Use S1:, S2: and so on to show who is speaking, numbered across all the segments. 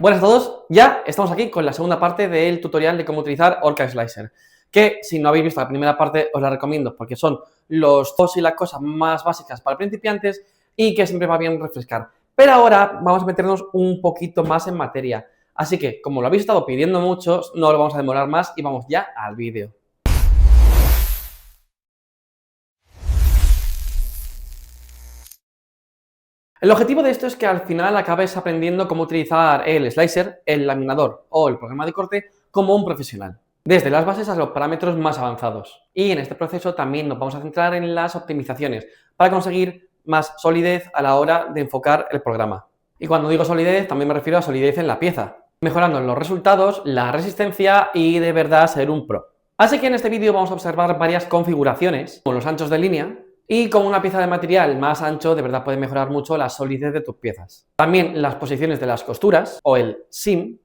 S1: Buenas a todos, ya estamos aquí con la segunda parte del tutorial de cómo utilizar Orca Slicer, que si no habéis visto la primera parte os la recomiendo porque son los dos y las cosas más básicas para principiantes y que siempre va bien refrescar. Pero ahora vamos a meternos un poquito más en materia, así que como lo habéis estado pidiendo mucho, no lo vamos a demorar más y vamos ya al vídeo. El objetivo de esto es que al final acabes aprendiendo cómo utilizar el slicer, el laminador o el programa de corte como un profesional, desde las bases a los parámetros más avanzados. Y en este proceso también nos vamos a centrar en las optimizaciones para conseguir más solidez a la hora de enfocar el programa. Y cuando digo solidez también me refiero a solidez en la pieza, mejorando los resultados, la resistencia y de verdad ser un pro. Así que en este vídeo vamos a observar varias configuraciones con los anchos de línea. Y con una pieza de material más ancho, de verdad puede mejorar mucho la solidez de tus piezas. También las posiciones de las costuras, o el seam,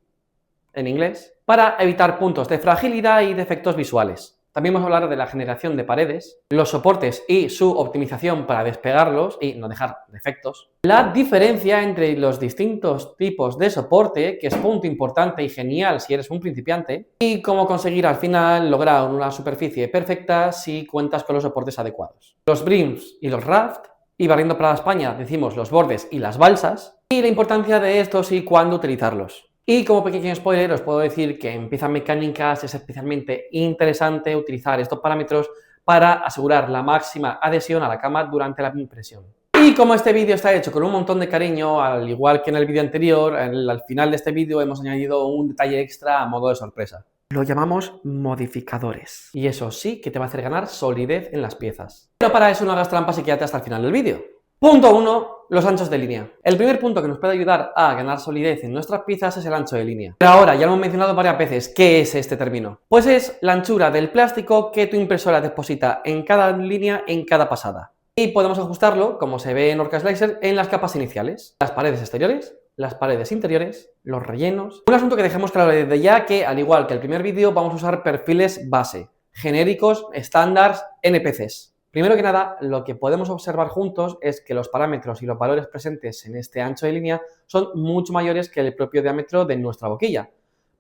S1: en inglés, para evitar puntos de fragilidad y defectos visuales. También vamos a hablar de la generación de paredes, los soportes y su optimización para despegarlos y no dejar defectos. La diferencia entre los distintos tipos de soporte, que es punto importante y genial si eres un principiante, y cómo conseguir al final lograr una superficie perfecta si cuentas con los soportes adecuados. Los brims y los raft, y barriendo para España decimos los bordes y las balsas, y la importancia de estos y cuándo utilizarlos. Y como pequeño spoiler os puedo decir que en piezas mecánicas es especialmente interesante utilizar estos parámetros para asegurar la máxima adhesión a la cama durante la impresión. Y como este vídeo está hecho con un montón de cariño, al igual que en el vídeo anterior, al final de este vídeo hemos añadido un detalle extra a modo de sorpresa. Lo llamamos modificadores. Y eso sí que te va a hacer ganar solidez en las piezas. Pero para eso no hagas trampas y quédate hasta el final del vídeo. Punto 1. Los anchos de línea. El primer punto que nos puede ayudar a ganar solidez en nuestras piezas es el ancho de línea. Pero ahora, ya lo hemos mencionado varias veces, ¿qué es este término? Pues es la anchura del plástico que tu impresora deposita en cada línea, en cada pasada. Y podemos ajustarlo, como se ve en Orca Slicer, en las capas iniciales. Las paredes exteriores, las paredes interiores, los rellenos. Un asunto que dejemos claro desde ya que, al igual que el primer vídeo, vamos a usar perfiles base, genéricos, estándares, NPCs. Primero que nada, lo que podemos observar juntos es que los parámetros y los valores presentes en este ancho de línea son mucho mayores que el propio diámetro de nuestra boquilla.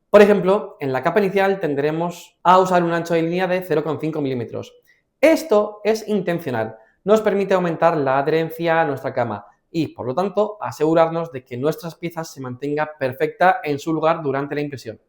S1: Por ejemplo, en la capa inicial tendremos a usar un ancho de línea de 0,5 milímetros. Esto es intencional, nos permite aumentar la adherencia a nuestra cama y, por lo tanto, asegurarnos de que nuestras piezas se mantengan perfecta en su lugar durante la impresión.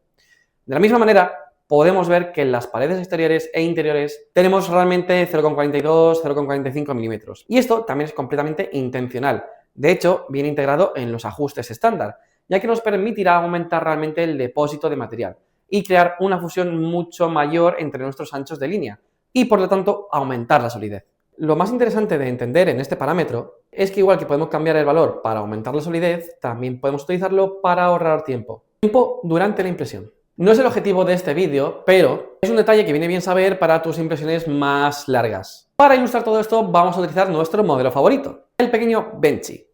S1: De la misma manera, podemos ver que en las paredes exteriores e interiores tenemos realmente 0,42, 0,45 milímetros. Y esto también es completamente intencional. De hecho, viene integrado en los ajustes estándar, ya que nos permitirá aumentar realmente el depósito de material y crear una fusión mucho mayor entre nuestros anchos de línea y, por lo tanto, aumentar la solidez. Lo más interesante de entender en este parámetro es que igual que podemos cambiar el valor para aumentar la solidez, también podemos utilizarlo para ahorrar tiempo. Tiempo durante la impresión. No es el objetivo de este vídeo, pero es un detalle que viene bien saber para tus impresiones más largas. Para ilustrar todo esto vamos a utilizar nuestro modelo favorito, el pequeño Benchy,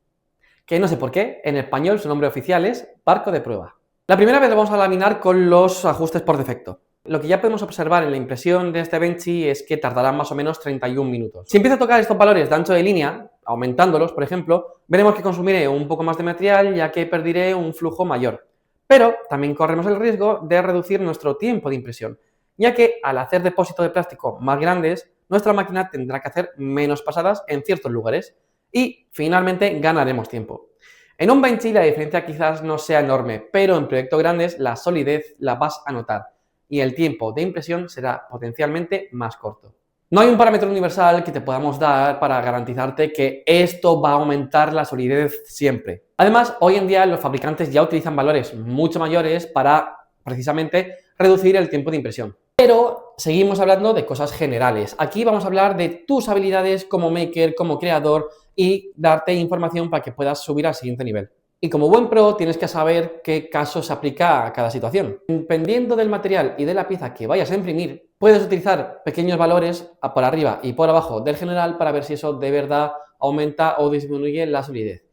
S1: que no sé por qué, en español su nombre oficial es barco de prueba. La primera vez lo vamos a laminar con los ajustes por defecto. Lo que ya podemos observar en la impresión de este Benchy es que tardará más o menos 31 minutos. Si empiezo a tocar estos valores de ancho de línea, aumentándolos, por ejemplo, veremos que consumiré un poco más de material ya que perderé un flujo mayor. Pero también corremos el riesgo de reducir nuestro tiempo de impresión, ya que al hacer depósitos de plástico más grandes, nuestra máquina tendrá que hacer menos pasadas en ciertos lugares y finalmente ganaremos tiempo. En un Benchy la diferencia quizás no sea enorme, pero en proyectos grandes la solidez la vas a notar y el tiempo de impresión será potencialmente más corto. No hay un parámetro universal que te podamos dar para garantizarte que esto va a aumentar la solidez siempre. Además, hoy en día los fabricantes ya utilizan valores mucho mayores para, precisamente, reducir el tiempo de impresión. Pero seguimos hablando de cosas generales. Aquí vamos a hablar de tus habilidades como maker, como creador y darte información para que puedas subir al siguiente nivel. Y como buen pro tienes que saber qué caso se aplica a cada situación. Dependiendo del material y de la pieza que vayas a imprimir, puedes utilizar pequeños valores por arriba y por abajo del general para ver si eso de verdad aumenta o disminuye la solidez.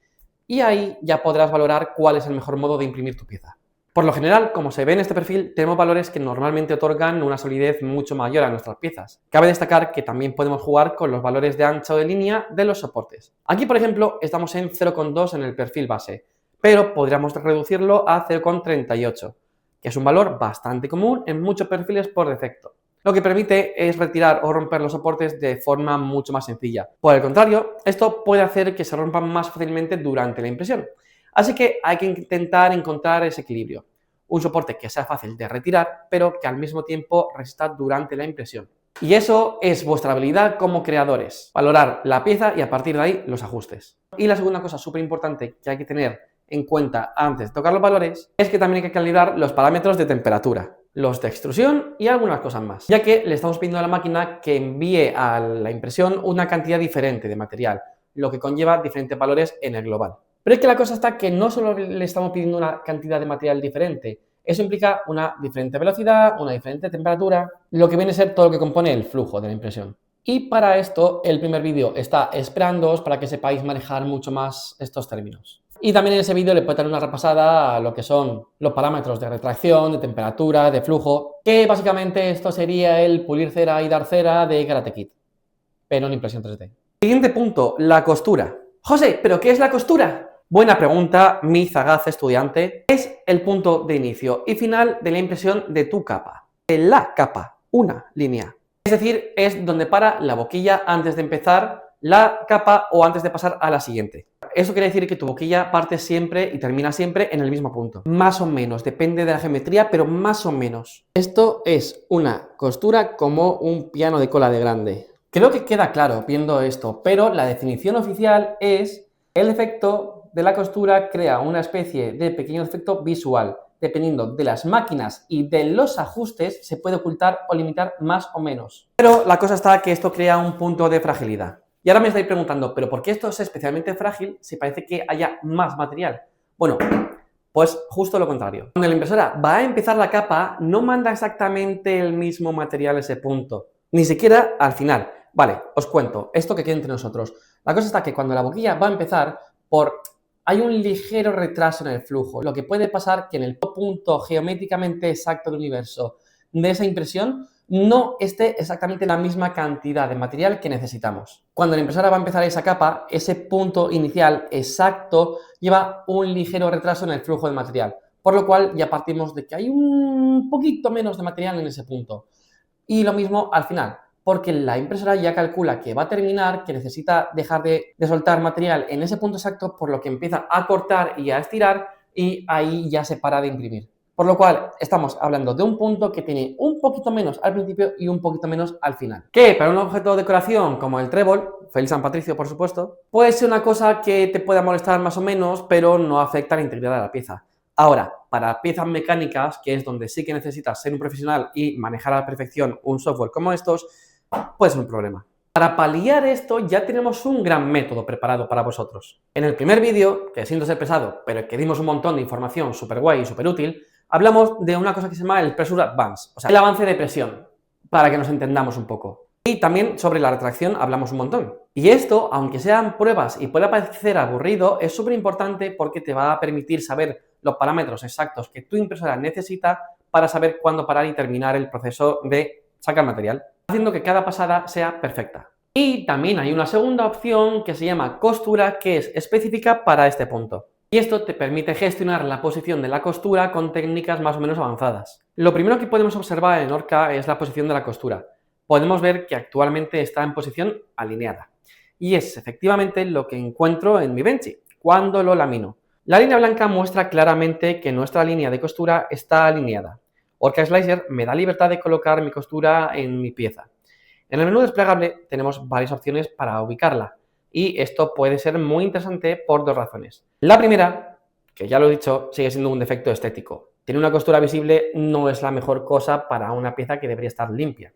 S1: Y ahí ya podrás valorar cuál es el mejor modo de imprimir tu pieza. Por lo general, como se ve en este perfil, tenemos valores que normalmente otorgan una solidez mucho mayor a nuestras piezas. Cabe destacar que también podemos jugar con los valores de ancho de línea de los soportes. Aquí, por ejemplo, estamos en 0,2 en el perfil base, pero podríamos reducirlo a 0,38, que es un valor bastante común en muchos perfiles por defecto. Lo que permite es retirar o romper los soportes de forma mucho más sencilla. Por el contrario, esto puede hacer que se rompan más fácilmente durante la impresión. Así que hay que intentar encontrar ese equilibrio. Un soporte que sea fácil de retirar, pero que al mismo tiempo resista durante la impresión. Y eso es vuestra habilidad como creadores. Valorar la pieza y a partir de ahí los ajustes. Y la segunda cosa súper importante que hay que tener en cuenta antes de tocar los valores es que también hay que calibrar los parámetros de temperatura, los de extrusión y algunas cosas más, ya que le estamos pidiendo a la máquina que envíe a la impresión una cantidad diferente de material, lo que conlleva diferentes valores en el global. Pero es que la cosa está que no solo le estamos pidiendo una cantidad de material diferente, eso implica una diferente velocidad, una diferente temperatura, lo que viene a ser todo lo que compone el flujo de la impresión. Y para esto el primer vídeo está esperándoos para que sepáis manejar mucho más estos términos. Y también en ese vídeo le puedo dar una repasada a lo que son los parámetros de retracción, de temperatura, de flujo, que básicamente esto sería el pulir cera y dar cera de Karate Kid, pero en impresión 3D. Siguiente punto, la costura. José, ¿pero qué es la costura? Buena pregunta, mi sagaz estudiante. Es el punto de inicio y final de la impresión de tu capa. De la capa, una línea. Es decir, es donde para la boquilla antes de empezar la capa o antes de pasar a la siguiente. Eso quiere decir que tu boquilla parte siempre y termina siempre en el mismo punto. Más o menos, depende de la geometría, pero más o menos. Esto es una costura como un piano de cola de grande. Creo que queda claro viendo esto, pero la definición oficial es el efecto de la costura crea una especie de pequeño efecto visual. Dependiendo de las máquinas y de los ajustes, se puede ocultar o limitar más o menos. Pero la cosa está que esto crea un punto de fragilidad. Y ahora me estáis preguntando, ¿pero por qué esto es especialmente frágil si parece que haya más material? Bueno, pues justo lo contrario. Cuando la impresora va a empezar la capa, no manda exactamente el mismo material a ese punto. Ni siquiera al final. Vale, os cuento, esto que queda entre nosotros. La cosa está que cuando la boquilla va a empezar, hay un ligero retraso en el flujo, lo que puede pasar que en el punto geométricamente exacto del universo de esa impresión no esté exactamente la misma cantidad de material que necesitamos. Cuando la impresora va a empezar esa capa, ese punto inicial exacto lleva un ligero retraso en el flujo de material, por lo cual ya partimos de que hay un poquito menos de material en ese punto. Y lo mismo al final, porque la impresora ya calcula que va a terminar, que necesita dejar de soltar material en ese punto exacto, por lo que empieza a cortar y a estirar y ahí ya se para de imprimir. Por lo cual estamos hablando de un punto que tiene un poquito menos al principio y un poquito menos al final. Que para un objeto de decoración como el trébol, feliz San Patricio por supuesto, puede ser una cosa que te pueda molestar más o menos, pero no afecta a la integridad de la pieza. Ahora, para piezas mecánicas, que es donde sí que necesitas ser un profesional y manejar a la perfección un software como estos, puede ser un problema. Para paliar esto ya tenemos un gran método preparado para vosotros. En el primer vídeo, que siento ser pesado, pero que dimos un montón de información súper guay y súper útil, hablamos de una cosa que se llama el Pressure Advance, o sea, el avance de presión, para que nos entendamos un poco. Y también sobre la retracción hablamos un montón. Y esto, aunque sean pruebas y pueda parecer aburrido, es súper importante porque te va a permitir saber los parámetros exactos que tu impresora necesita para saber cuándo parar y terminar el proceso de sacar material, haciendo que cada pasada sea perfecta. Y también hay una segunda opción que se llama costura, que es específica para este punto. Y esto te permite gestionar la posición de la costura con técnicas más o menos avanzadas. Lo primero que podemos observar en Orca es la posición de la costura. Podemos ver que actualmente está en posición alineada. Y es efectivamente lo que encuentro en mi Benchy cuando lo lamino. La línea blanca muestra claramente que nuestra línea de costura está alineada. Orca Slicer me da libertad de colocar mi costura en mi pieza. En el menú desplegable tenemos varias opciones para ubicarla y esto puede ser muy interesante por dos razones. La primera, que ya lo he dicho, sigue siendo un defecto estético. Tener una costura visible no es la mejor cosa para una pieza que debería estar limpia.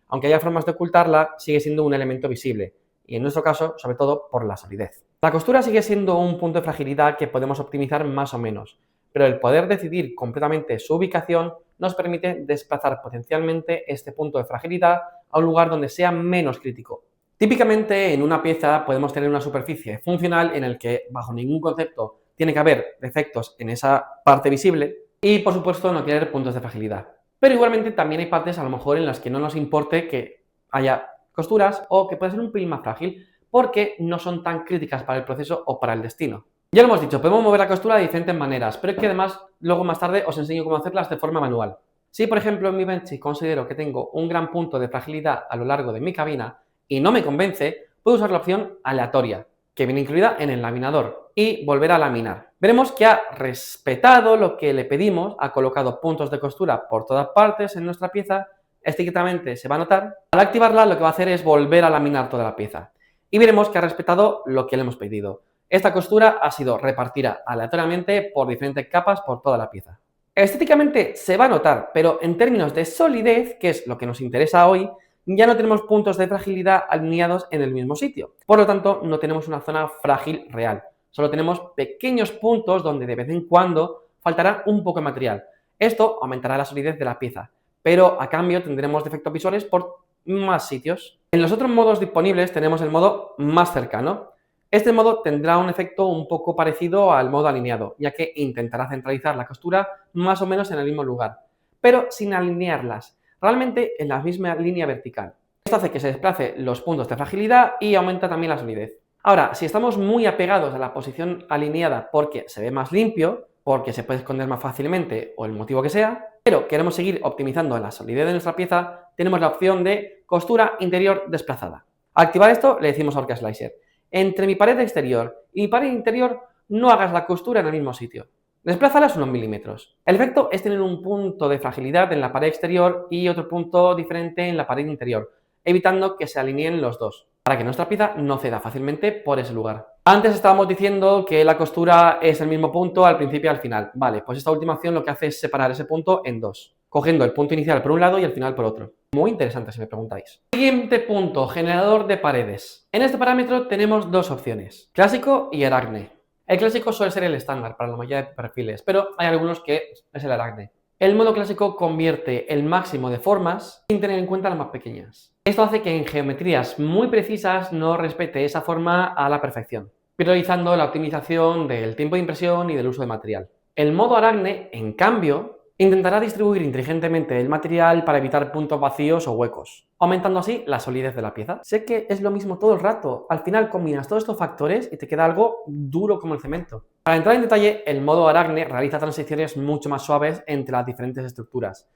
S1: Aunque haya formas de ocultarla, sigue siendo un elemento visible y en nuestro caso, sobre todo, por la solidez. La costura sigue siendo un punto de fragilidad que podemos optimizar más o menos, pero el poder decidir completamente su ubicación nos permite desplazar potencialmente este punto de fragilidad a un lugar donde sea menos crítico. Típicamente en una pieza podemos tener una superficie funcional en el que bajo ningún concepto tiene que haber defectos en esa parte visible y por supuesto no tener puntos de fragilidad. Pero igualmente también hay partes a lo mejor en las que no nos importe que haya costuras o que puede ser un pelín más frágil porque no son tan críticas para el proceso o para el destino. Ya lo hemos dicho, podemos mover la costura de diferentes maneras, pero es que además luego más tarde os enseño cómo hacerlas de forma manual. Si por ejemplo en mi Benchy considero que tengo un gran punto de fragilidad a lo largo de mi cabina y no me convence, puedo usar la opción aleatoria, que viene incluida en el laminador, y volver a laminar. Veremos que ha respetado lo que le pedimos, ha colocado puntos de costura por todas partes en nuestra pieza, estrictamente se va a notar. Al activarla lo que va a hacer es volver a laminar toda la pieza y veremos que ha respetado lo que le hemos pedido. Esta costura ha sido repartida aleatoriamente por diferentes capas por toda la pieza. Estéticamente se va a notar, pero en términos de solidez, que es lo que nos interesa hoy, ya no tenemos puntos de fragilidad alineados en el mismo sitio. Por lo tanto, no tenemos una zona frágil real. Solo tenemos pequeños puntos donde de vez en cuando faltará un poco de material. Esto aumentará la solidez de la pieza, pero a cambio tendremos defectos visuales por más sitios. En los otros modos disponibles tenemos el modo más cercano. Este modo tendrá un efecto un poco parecido al modo alineado, ya que intentará centralizar la costura más o menos en el mismo lugar, pero sin alinearlas, realmente en la misma línea vertical. Esto hace que se desplace los puntos de fragilidad y aumenta también la solidez. Ahora, si estamos muy apegados a la posición alineada porque se ve más limpio, porque se puede esconder más fácilmente o el motivo que sea, pero queremos seguir optimizando la solidez de nuestra pieza, tenemos la opción de costura interior desplazada. Al activar esto le decimos a Orca Slicer: entre mi pared exterior y mi pared interior no hagas la costura en el mismo sitio. Desplázalas unos milímetros. El efecto es tener un punto de fragilidad en la pared exterior y otro punto diferente en la pared interior, evitando que se alineen los dos, para que nuestra pieza no ceda fácilmente por ese lugar. Antes estábamos diciendo que la costura es el mismo punto al principio y al final. Vale, pues esta última opción lo que hace es separar ese punto en dos, cogiendo el punto inicial por un lado y el final por otro. Muy interesante si me preguntáis. Siguiente punto, generador de paredes. En este parámetro tenemos dos opciones, clásico y Aragne. El clásico suele ser el estándar para la mayoría de perfiles, pero hay algunos que es el Aragne. El modo clásico convierte el máximo de formas sin tener en cuenta las más pequeñas. Esto hace que en geometrías muy precisas no respete esa forma a la perfección, priorizando la optimización del tiempo de impresión y del uso de material. El modo Aragne, en cambio, intentará distribuir inteligentemente el material para evitar puntos vacíos o huecos, aumentando así la solidez de la pieza. Sé que es lo mismo todo el rato, al final combinas todos estos factores y te queda algo duro como el cemento. Para entrar en detalle, el modo Aragne realiza transiciones mucho más suaves entre las diferentes estructuras.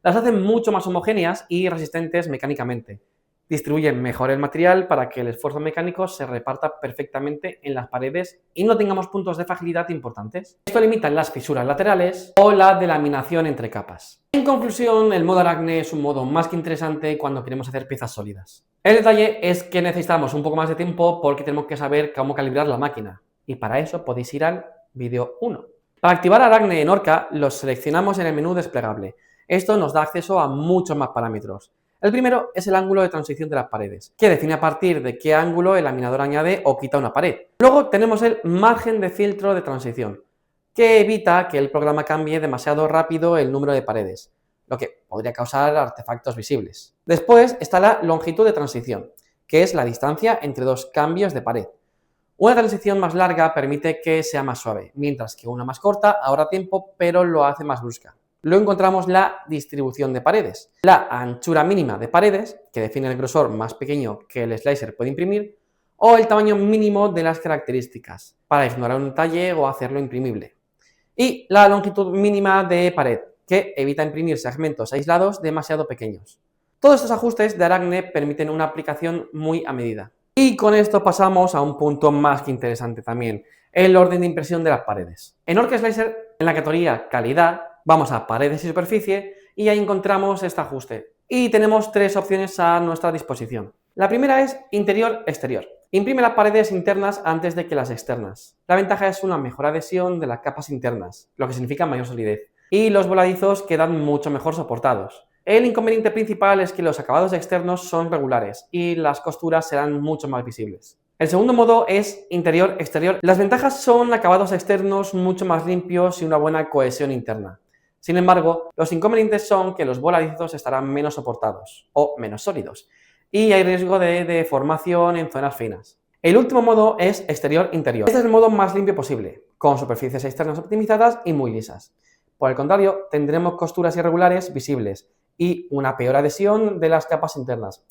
S1: Las hace mucho más homogéneas y resistentes mecánicamente. Distribuyen mejor el material para que el esfuerzo mecánico se reparta perfectamente en las paredes y no tengamos puntos de fragilidad importantes. Esto limita las fisuras laterales o la delaminación entre capas. En conclusión, el modo Aragne es un modo más que interesante cuando queremos hacer piezas sólidas. El detalle es que necesitamos un poco más de tiempo porque tenemos que saber cómo calibrar la máquina, y para eso podéis ir al vídeo 1. Para activar Aragne en Orca, los seleccionamos en el menú desplegable. Esto nos da acceso a muchos más parámetros. El primero es el ángulo de transición de las paredes, que define a partir de qué ángulo el laminador añade o quita una pared. Luego tenemos el margen de filtro de transición, que evita que el programa cambie demasiado rápido el número de paredes, lo que podría causar artefactos visibles. Después está la longitud de transición, que es la distancia entre dos cambios de pared. Una transición más larga permite que sea más suave, mientras que una más corta ahorra tiempo, pero lo hace más brusca. Luego encontramos la distribución de paredes, la anchura mínima de paredes, que define el grosor más pequeño que el slicer puede imprimir, o el tamaño mínimo de las características, para ignorar un detalle o hacerlo imprimible. Y la longitud mínima de pared, que evita imprimir segmentos aislados demasiado pequeños. Todos estos ajustes de Aragne permiten una aplicación muy a medida. Y con esto pasamos a un punto más que interesante también, el orden de impresión de las paredes. En Orca Slicer, en la categoría calidad, vamos a paredes y superficie y ahí encontramos este ajuste. Y tenemos tres opciones a nuestra disposición. La primera es interior-exterior. Imprime las paredes internas antes de que las externas. La ventaja es una mejor adhesión de las capas internas, lo que significa mayor solidez. Y los voladizos quedan mucho mejor soportados. El inconveniente principal es que los acabados externos son regulares y las costuras serán mucho más visibles. El segundo modo es interior-exterior. Las ventajas son acabados externos mucho más limpios y una buena cohesión interna. Sin embargo, los inconvenientes son que los voladizos estarán menos soportados o menos sólidos y hay riesgo de deformación en zonas finas. El último modo es exterior-interior. Este es el modo más limpio posible, con superficies externas optimizadas y muy lisas. Por el contrario, tendremos costuras irregulares visibles y una peor adhesión de las capas internas.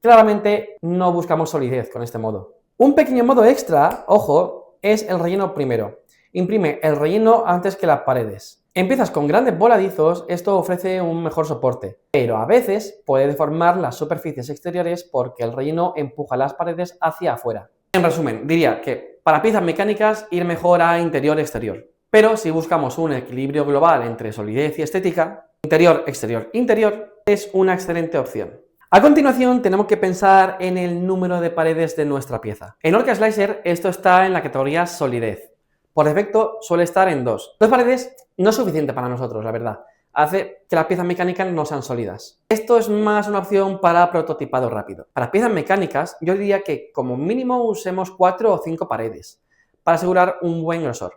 S1: Claramente no buscamos solidez con este modo. Un pequeño modo extra, ojo, es el relleno primero. Imprime el relleno antes que las paredes. Empiezas con grandes voladizos, esto ofrece un mejor soporte, pero a veces puede deformar las superficies exteriores porque el relleno empuja las paredes hacia afuera. En resumen, diría que para piezas mecánicas ir mejor a interior-exterior. Pero si buscamos un equilibrio global entre solidez y estética, interior, exterior, interior es una excelente opción. A continuación tenemos que pensar en el número de paredes de nuestra pieza. En Orca Slicer esto está en la categoría solidez. Por defecto suele estar en 2. 2 paredes no es suficiente para nosotros, la verdad. Hace que las piezas mecánicas no sean sólidas. Esto es más una opción para prototipado rápido. Para piezas mecánicas yo diría que como mínimo usemos 4 o 5 paredes para asegurar un buen grosor.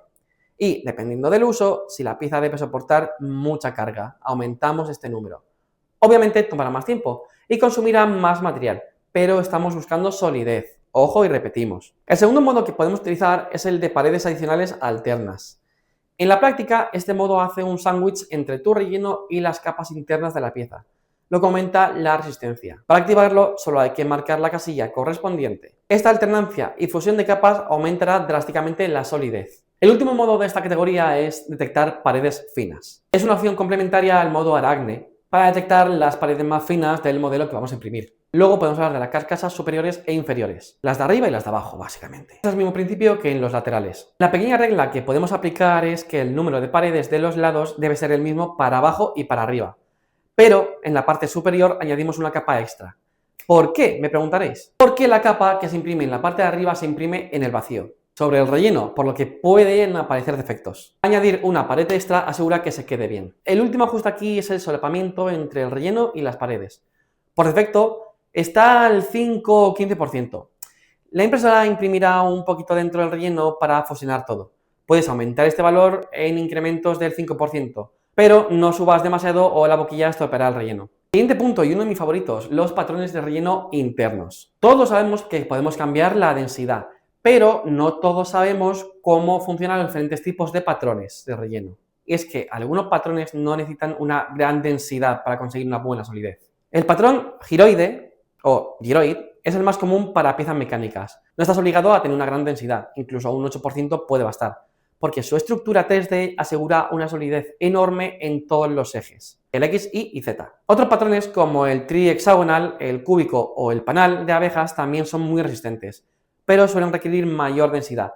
S1: Y dependiendo del uso, si la pieza debe soportar mucha carga, aumentamos este número. Obviamente tomará más tiempo y consumirá más material, pero estamos buscando solidez. Ojo y repetimos. El segundo modo que podemos utilizar es el de paredes adicionales alternas. En la práctica, este modo hace un sándwich entre tu relleno y las capas internas de la pieza, lo que aumenta la resistencia. Para activarlo, solo hay que marcar la casilla correspondiente. Esta alternancia y fusión de capas aumentará drásticamente la solidez. El último modo de esta categoría es detectar paredes finas. Es una opción complementaria al modo Arachne para detectar las paredes más finas del modelo que vamos a imprimir. Luego podemos hablar de las carcasas superiores e inferiores, las de arriba y las de abajo, básicamente. Es el mismo principio que en los laterales. La pequeña regla que podemos aplicar es que el número de paredes de los lados debe ser el mismo para abajo y para arriba. Pero en la parte superior añadimos una capa extra. ¿Por qué? Me preguntaréis. Porque la capa que se imprime en la parte de arriba se imprime en el vacío, sobre el relleno, por lo que pueden aparecer defectos. Añadir una pared extra asegura que se quede bien. El último ajuste aquí es el solapamiento entre el relleno y las paredes. Por defecto está al 5 o 15%. La impresora imprimirá un poquito dentro del relleno para fusionar todo. Puedes aumentar este valor en incrementos del 5%, pero no subas demasiado o la boquilla estropeará el relleno. Siguiente punto y uno de mis favoritos, los patrones de relleno internos. Todos sabemos que podemos cambiar la densidad, pero no todos sabemos cómo funcionan los diferentes tipos de patrones de relleno. Y es que algunos patrones no necesitan una gran densidad para conseguir una buena solidez. El patrón giroide o gyroid es el más común para piezas mecánicas. No estás obligado a tener una gran densidad, incluso un 8% puede bastar, porque su estructura 3D asegura una solidez enorme en todos los ejes, el X, Y y Z. Otros patrones como el trihexagonal, el cúbico o el panal de abejas también son muy resistentes, pero suelen requerir mayor densidad.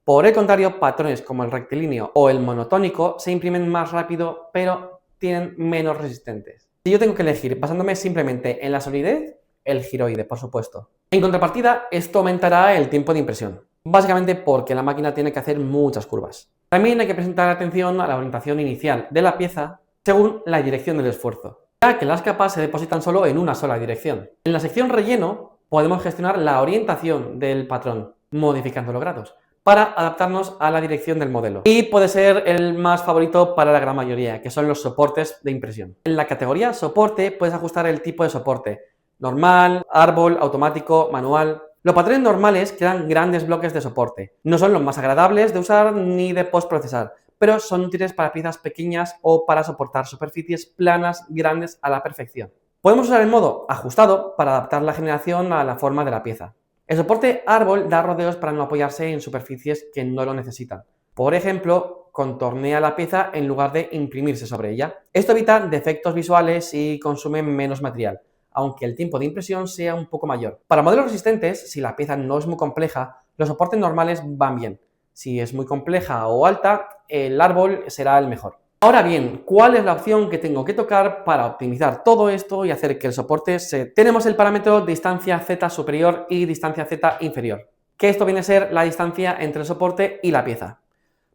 S1: Por el contrario, patrones como el rectilíneo o el monotónico se imprimen más rápido, pero tienen menos resistentes. Si yo tengo que elegir basándome simplemente en la solidez, el giroide, por supuesto. En contrapartida, esto aumentará el tiempo de impresión, básicamente porque la máquina tiene que hacer muchas curvas. También hay que prestar atención a la orientación inicial de la pieza según la dirección del esfuerzo, ya que las capas se depositan solo en una sola dirección. En la sección relleno podemos gestionar la orientación del patrón, modificando los grados, para adaptarnos a la dirección del modelo. Y puede ser el más favorito para la gran mayoría, que son los soportes de impresión. En la categoría soporte puedes ajustar el tipo de soporte, normal, árbol, automático, manual. Los patrones normales crean grandes bloques de soporte. No son los más agradables de usar ni de postprocesar, pero son útiles para piezas pequeñas o para soportar superficies planas grandes a la perfección. Podemos usar el modo ajustado para adaptar la generación a la forma de la pieza. El soporte árbol da rodeos para no apoyarse en superficies que no lo necesitan. Por ejemplo, contornea la pieza en lugar de imprimirse sobre ella. Esto evita defectos visuales y consume menos material, aunque el tiempo de impresión sea un poco mayor. Para modelos resistentes, si la pieza no es muy compleja, los soportes normales van bien. Si es muy compleja o alta, el árbol será el mejor. Ahora bien, ¿cuál es la opción que tengo que tocar para optimizar todo esto y hacer que el soporte se... Tenemos el parámetro distancia Z superior y distancia Z inferior, que esto viene a ser la distancia entre el soporte y la pieza.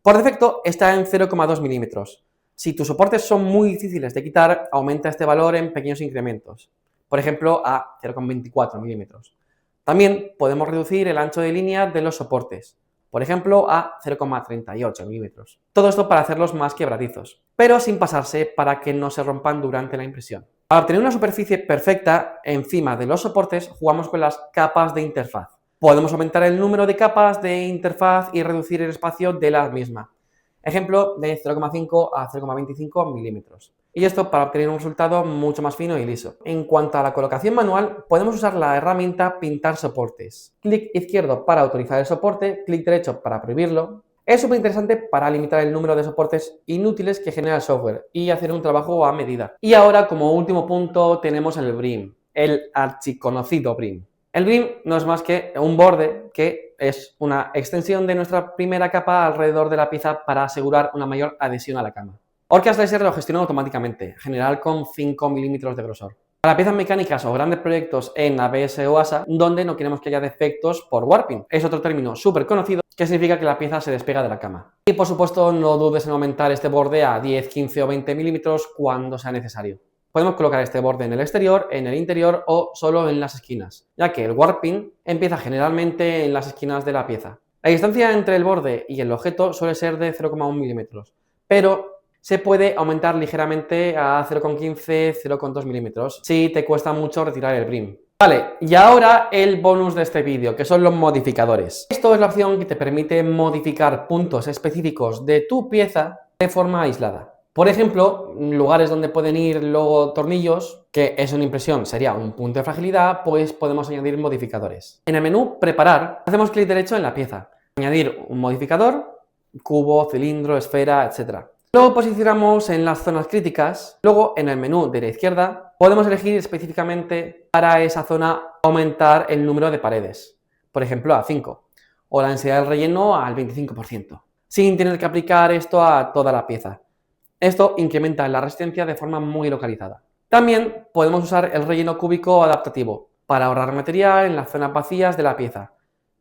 S1: Por defecto está en 0,2 milímetros. Si tus soportes son muy difíciles de quitar, aumenta este valor en pequeños incrementos. Por ejemplo, a 0,24 milímetros. También podemos reducir el ancho de línea de los soportes, por ejemplo, a 0,38 milímetros. Todo esto para hacerlos más quebradizos, pero sin pasarse para que no se rompan durante la impresión. Para obtener una superficie perfecta encima de los soportes, jugamos con las capas de interfaz. Podemos aumentar el número de capas de interfaz y reducir el espacio de la misma. Ejemplo de 0,5 a 0,25 milímetros. Y esto para obtener un resultado mucho más fino y liso. En cuanto a la colocación manual, podemos usar la herramienta Pintar soportes. Clic izquierdo para autorizar el soporte, clic derecho para prohibirlo. Es súper interesante para limitar el número de soportes inútiles que genera el software y hacer un trabajo a medida. Y ahora, como último punto, tenemos el BRIM, el archiconocido BRIM. El BRIM no es más que un borde que es una extensión de nuestra primera capa alrededor de la pieza para asegurar una mayor adhesión a la cama. Orca Slicer lo gestiona automáticamente, en general con 5 milímetros de grosor. Para piezas mecánicas o grandes proyectos en ABS o ASA, donde no queremos que haya defectos por warping. Es otro término súper conocido que significa que la pieza se despega de la cama. Y por supuesto, no dudes en aumentar este borde a 10, 15 o 20 milímetros cuando sea necesario. Podemos colocar este borde en el exterior, en el interior o solo en las esquinas, ya que el warping empieza generalmente en las esquinas de la pieza. La distancia entre el borde y el objeto suele ser de 0,1 milímetros, pero se puede aumentar ligeramente a 0,15, 0,2 milímetros si te cuesta mucho retirar el BRIM. Vale, y ahora el bonus de este vídeo, que son los modificadores. Esto es la opción que te permite modificar puntos específicos de tu pieza de forma aislada. Por ejemplo, lugares donde pueden ir luego tornillos, que es una impresión, sería un punto de fragilidad, pues podemos añadir modificadores. En el menú Preparar, hacemos clic derecho en la pieza. Añadir un modificador, cubo, cilindro, esfera, etc. Lo posicionamos en las zonas críticas. Luego, en el menú de la izquierda, podemos elegir específicamente para esa zona aumentar el número de paredes. Por ejemplo, a 5. O la densidad del relleno al 25%. Sin tener que aplicar esto a toda la pieza. Esto incrementa la resistencia de forma muy localizada. También podemos usar el relleno cúbico adaptativo para ahorrar material en las zonas vacías de la pieza.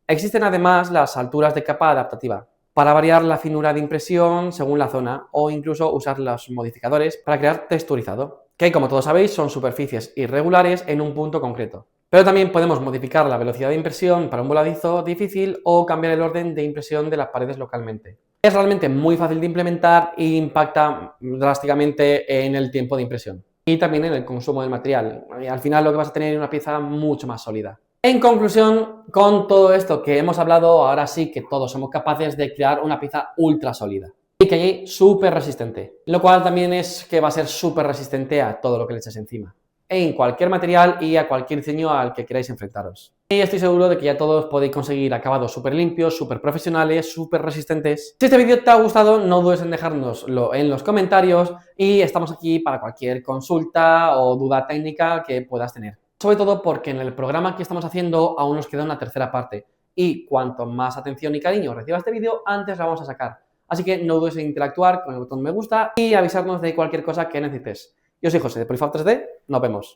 S1: Existen además las alturas de capa adaptativa, para variar la finura de impresión según la zona o incluso usar los modificadores para crear texturizado, que como todos sabéis son superficies irregulares en un punto concreto. Pero también podemos modificar la velocidad de impresión para un voladizo difícil o cambiar el orden de impresión de las paredes localmente. Es realmente muy fácil de implementar e impacta drásticamente en el tiempo de impresión y también en el consumo del material. Y al final lo que vas a tener es una pieza mucho más sólida. En conclusión, con todo esto que hemos hablado, ahora sí que todos somos capaces de crear una pieza ultra sólida y que es súper resistente, lo cual también es que va a ser súper resistente a todo lo que le eches encima, en cualquier material y a cualquier diseño al que queráis enfrentaros. Y estoy seguro de que ya todos podéis conseguir acabados súper limpios, súper profesionales, súper resistentes. Si este vídeo te ha gustado, no dudes en dejárnoslo en los comentarios y estamos aquí para cualquier consulta o duda técnica que puedas tener. Sobre todo porque en el programa que estamos haciendo aún nos queda una tercera parte y cuanto más atención y cariño reciba este vídeo, antes la vamos a sacar. Así que no dudes en interactuar con el botón me gusta y avisarnos de cualquier cosa que necesites. Yo soy José de Polyfab 3D, nos vemos.